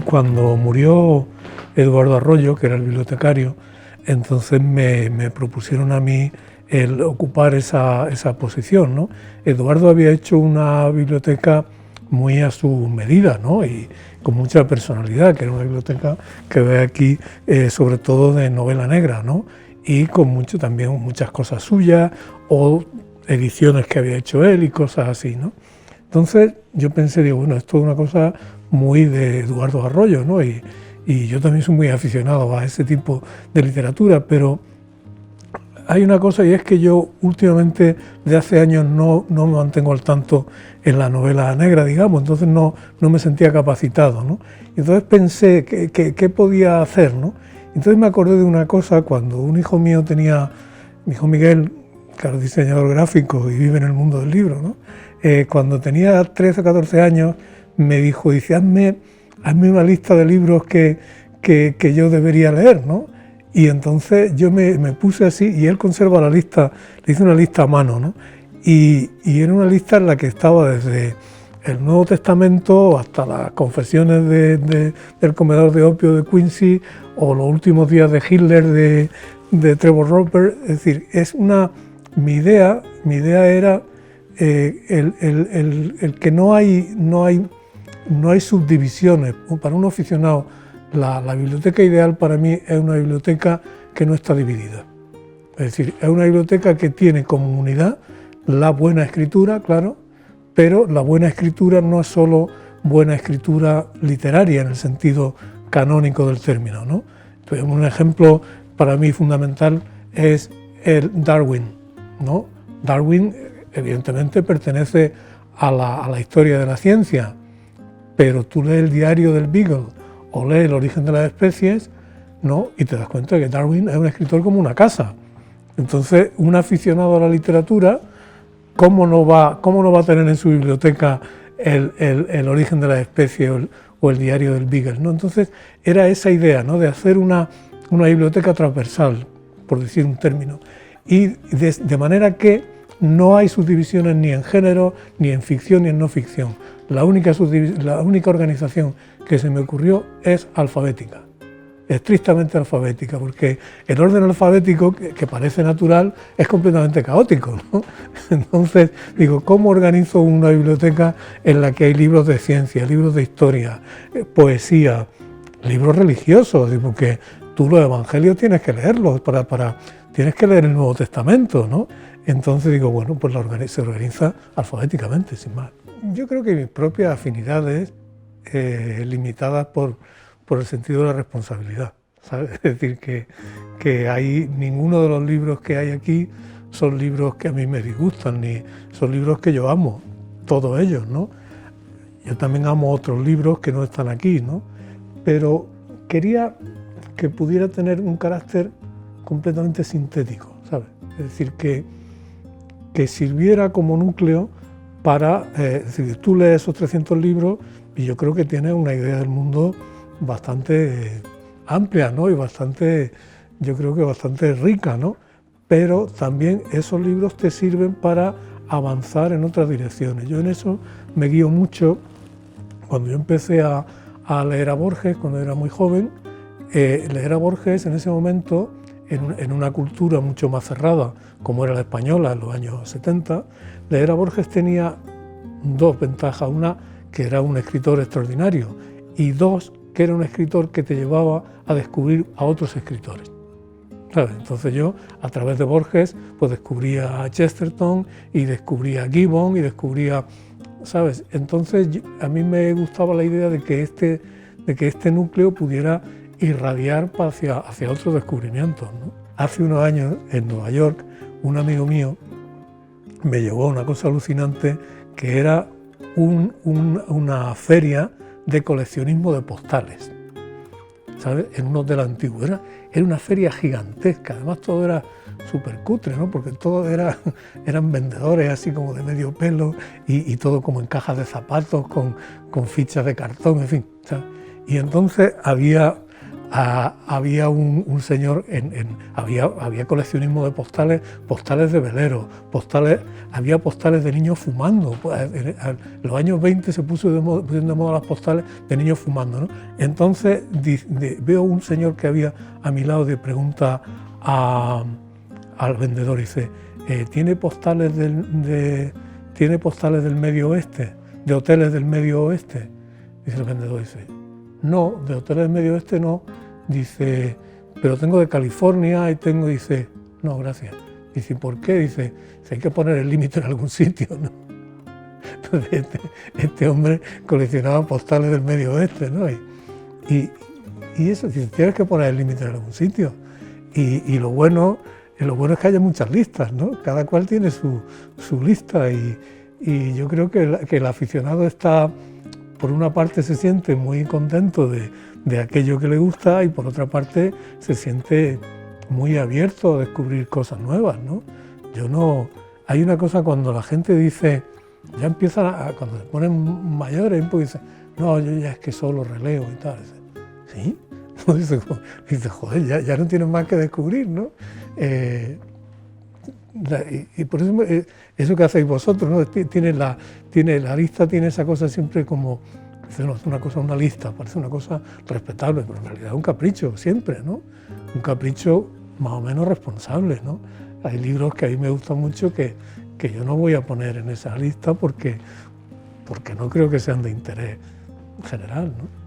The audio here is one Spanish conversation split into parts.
Cuando murió Eduardo Arroyo, que era el bibliotecario, entonces me propusieron a mí el ocupar esa posición, ¿no? Eduardo había hecho una biblioteca muy a su medida, ¿no? Y con mucha personalidad, que era una biblioteca que ve aquí sobre todo de novela negra, ¿no? Y con también muchas cosas suyas o ediciones que había hecho él y cosas así, ¿no? Entonces yo pensé, digo, bueno, esto es una cosa muy de Eduardo Arroyo, ¿no? Y yo también soy muy aficionado a ese tipo de literatura, pero hay una cosa y es que yo últimamente, de hace años, no me mantengo al tanto en la novela negra, digamos, entonces no me sentía capacitado, ¿no? Y entonces pensé qué podía hacer, ¿no? Entonces me acordé de una cosa cuando un hijo mío tenía, mi hijo Miguel, que es diseñador gráfico y vive en el mundo del libro, ¿no? Cuando tenía 13 o 14 años me dijo, dice, hazme una lista de libros que yo debería leer, ¿no? Y entonces yo me puse así y él conserva la lista, le hice una lista a mano, ¿no? Y era una lista en la que estaba desde el Nuevo Testamento hasta las confesiones del comedor de opio de Quincy o los últimos días de Hitler de Trevor Roper. Es decir, mi idea era el que no hay subdivisiones. Para un aficionado, la biblioteca ideal para mí es una biblioteca que no está dividida. Es decir, es una biblioteca que tiene como unidad la buena escritura, claro, pero la buena escritura no es solo buena escritura literaria en el sentido canónico del término, ¿no? Entonces, un ejemplo para mí fundamental es el Darwin, ¿no? Darwin evidentemente pertenece a la historia de la ciencia, pero tú lees el diario del Beagle o lees El origen de las especies, ¿no? Y te das cuenta que Darwin es un escritor como una casa. Entonces, un aficionado a la literatura, ¿cómo no va a tener en su biblioteca el origen de las especies o el diario del Beagle, ¿no? Entonces, era esa idea, ¿no? De hacer una biblioteca transversal, por decir un término, y de manera que no hay subdivisiones ni en género, ni en ficción, ni en no ficción. La única organización que se me ocurrió es alfabética, estrictamente alfabética, porque el orden alfabético, que parece natural, es completamente caótico, ¿no? Entonces, digo, ¿cómo organizo una biblioteca en la que hay libros de ciencia, libros de historia, poesía, libros religiosos? Porque tú los evangelios tienes que leerlos, tienes que leer el Nuevo Testamento, ¿no? Entonces digo, bueno, pues se organiza alfabéticamente, sin más. Yo creo que mis propias afinidades, limitadas por el sentido de la responsabilidad, ¿sabes? Es decir, que ninguno de los libros que hay aquí son libros que a mí me disgustan, ni son libros que yo amo, todos ellos, ¿no? Yo también amo otros libros que no están aquí, ¿no? Pero quería que pudiera tener un carácter completamente sintético, ¿sabes? Es decir, que sirviera como núcleo para, es decir, tú lees esos 300 libros y yo creo que tienes una idea del mundo bastante amplia, ¿no? Y yo creo que bastante rica, ¿no? Pero también esos libros te sirven para avanzar en otras direcciones. Yo en eso me guío mucho. Cuando yo empecé a leer a Borges, cuando era muy joven, leer a Borges en ese momento, en una cultura mucho más cerrada, como era la española en los años 70, leer a Borges tenía dos ventajas. Una, que era un escritor extraordinario, y dos, que era un escritor que te llevaba a descubrir a otros escritores, ¿sabes? Entonces yo, a través de Borges, pues descubría a Chesterton y descubría a Gibbon y descubría, ¿sabes? Entonces a mí me gustaba la idea de que este núcleo pudiera irradiar hacia otros descubrimientos, ¿no? Hace unos años, en Nueva York, un amigo mío me llevó a una cosa alucinante, que era una feria de coleccionismo de postales, ¿sabes? En un hotel antiguo. Era una feria gigantesca, además todo era súper cutre, ¿no? Porque todo eran vendedores así como de medio pelo y todo como en cajas de zapatos con fichas de cartón, en fin, ¿sabes? Y entonces había había un señor, había coleccionismo de postales de veleros, había postales de niños fumando. En los años 20 se pusieron de moda las postales de niños fumando, ¿no? Entonces veo un señor que había a mi lado y pregunta al vendedor, dice, ¿tiene postales del Medio Oeste, de hoteles del Medio Oeste? Dice el vendedor, dice, no, de hoteles del Medio Oeste no. Dice, pero tengo de California y tengo, dice, no, gracias. Dice, ¿por qué? Dice, hay que poner el límite en algún sitio, ¿no? Entonces este hombre coleccionaba postales del Medio Oeste, ¿no? Y eso, dice, tienes que poner el límite en algún sitio. Y lo bueno es que haya muchas listas, ¿no? Cada cual tiene su lista y yo creo que el aficionado está, por una parte se siente muy contento de aquello que le gusta y por otra parte se siente muy abierto a descubrir cosas nuevas, ¿no? Hay una cosa cuando la gente dice, ya empiezan cuando se ponen mayores, pues dicen, no, yo ya es que solo releo y tal. ¿Sí? No, dice, joder, ya no tienes más que descubrir, ¿no? Y por eso, eso que hacéis vosotros, ¿no? La lista tiene esa cosa siempre como, no, es una lista, parece una cosa respetable, pero en realidad es un capricho siempre, ¿no? Un capricho más o menos responsable, ¿no? Hay libros que a mí me gustan mucho que yo no voy a poner en esa lista porque no creo que sean de interés general, ¿no?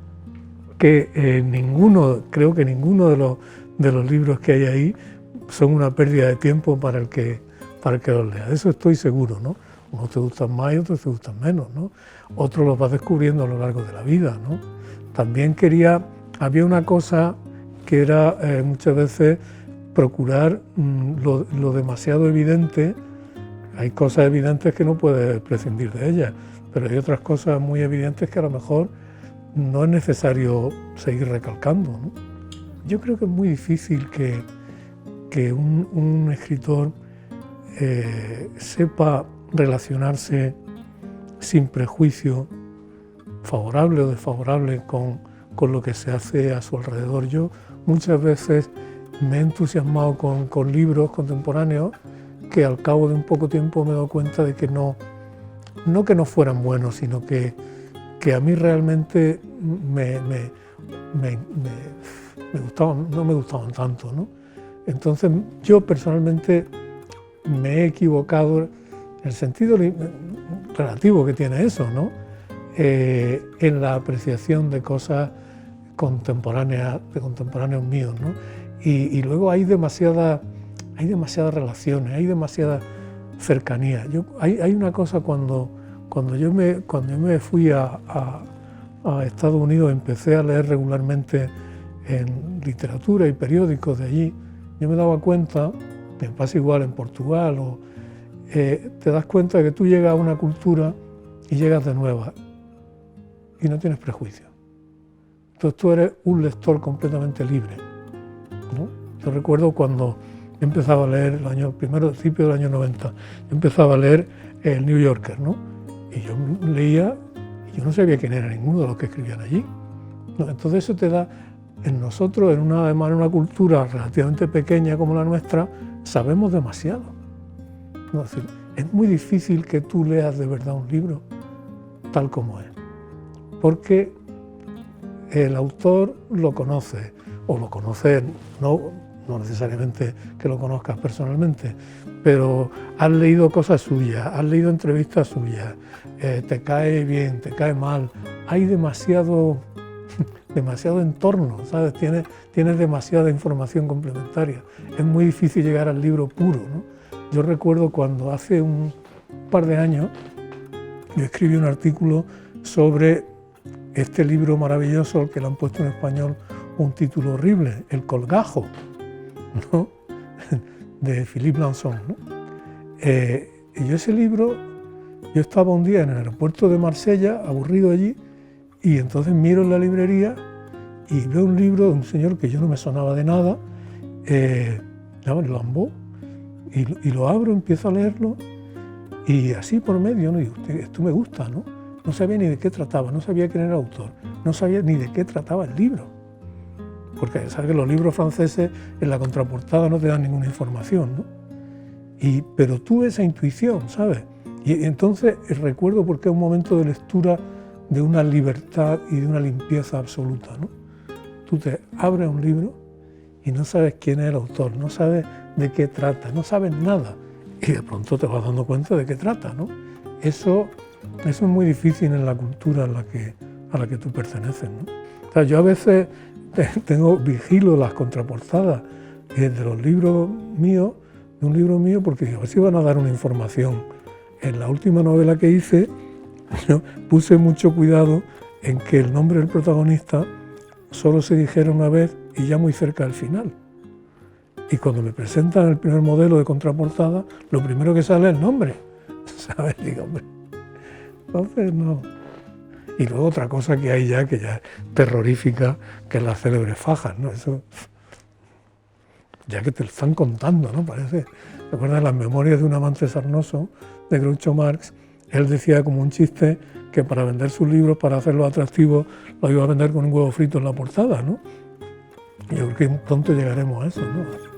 Creo que ninguno de los libros que hay ahí son una pérdida de tiempo para el que los lea. De eso estoy seguro, ¿no? Unos te gustan más y otros te gustan menos, ¿no? Otros los vas descubriendo a lo largo de la vida, ¿no? También había una cosa que era muchas veces procurar lo demasiado evidente. Hay cosas evidentes que no puedes prescindir de ellas, pero hay otras cosas muy evidentes que a lo mejor no es necesario seguir recalcando, ¿no? Yo creo que es muy difícil que un escritor sepa relacionarse sin prejuicio, favorable o desfavorable, con lo que se hace a su alrededor. Yo muchas veces me he entusiasmado con libros contemporáneos que al cabo de un poco tiempo me he dado cuenta de que no que no fueran buenos, sino que a mí realmente no me gustaban tanto, ¿no? Entonces yo personalmente me he equivocado en el sentido relativo que tiene eso, ¿no? En la apreciación de cosas contemporáneos míos, ¿no? Y luego hay demasiadas relaciones, hay demasiada cercanía. Hay una cosa cuando yo me fui a Estados Unidos, empecé a leer regularmente en literatura y periódicos de allí. Yo me daba cuenta, me pasa igual en Portugal, te das cuenta de que tú llegas a una cultura y llegas de nueva y no tienes prejuicios. Entonces tú eres un lector completamente libre, ¿no? Yo recuerdo cuando empezaba a leer principios del año 90, yo empezaba a leer el New Yorker, ¿no? Y yo leía y yo no sabía quién era ninguno de los que escribían allí, ¿no? Entonces eso te da, en nosotros, además en una cultura relativamente pequeña como la nuestra, sabemos demasiado, ¿no? Es decir, es muy difícil que tú leas de verdad un libro tal como es, porque el autor lo conoce, o lo conoce, no necesariamente que lo conozcas personalmente, pero has leído cosas suyas, has leído entrevistas suyas, te cae bien, te cae mal, hay demasiado entorno, ¿sabes? Tienes demasiada información complementaria. Es muy difícil llegar al libro puro, ¿no? Yo recuerdo cuando hace un par de años yo escribí un artículo sobre este libro maravilloso, al que le han puesto en español un título horrible, El Colgajo, ¿no? De Philippe Lançon, ¿no? Y yo ese libro, yo estaba un día en el aeropuerto de Marsella, aburrido allí, y entonces miro en la librería y veo un libro de un señor que yo no me sonaba de nada, Lambeau, y lo abro, empiezo a leerlo, y así por medio, ¿no? Digo, esto me gusta, ¿no? No sabía ni de qué trataba, no sabía quién era el autor, no sabía ni de qué trataba el libro. porque sabes que los libros franceses en la contraportada no te dan ninguna información, ¿no? Pero tuve esa intuición, ¿sabes? Y entonces recuerdo porque es un momento de lectura de una libertad y de una limpieza absoluta, ¿no? Tú te abres un libro y no sabes quién es el autor, no sabes de qué trata, no sabes nada. Y de pronto te vas dando cuenta de qué trata, ¿no? Eso es muy difícil en la cultura a la que tú perteneces, ¿no? O sea, yo a veces vigilo las contraportadas de los libros míos, de un libro mío, porque a ver si van a dar una información. En la última novela que hice, yo puse mucho cuidado en que el nombre del protagonista solo se dijera una vez y ya muy cerca del final. Y cuando me presentan el primer modelo de contraportada, lo primero que sale es el nombre, ¿sabes? Digo, hombre, entonces no. Y luego otra cosa que hay ya, que ya es terrorífica, que es las célebres fajas, ¿no? Eso, ya que te lo están contando, ¿no? Parece. ¿Recuerdas las memorias de un amante sarnoso de Groucho Marx? Él decía como un chiste que para vender sus libros, para hacerlos atractivos, los iba a vender con un huevo frito en la portada, ¿no? Y yo creo que pronto llegaremos a eso, ¿no?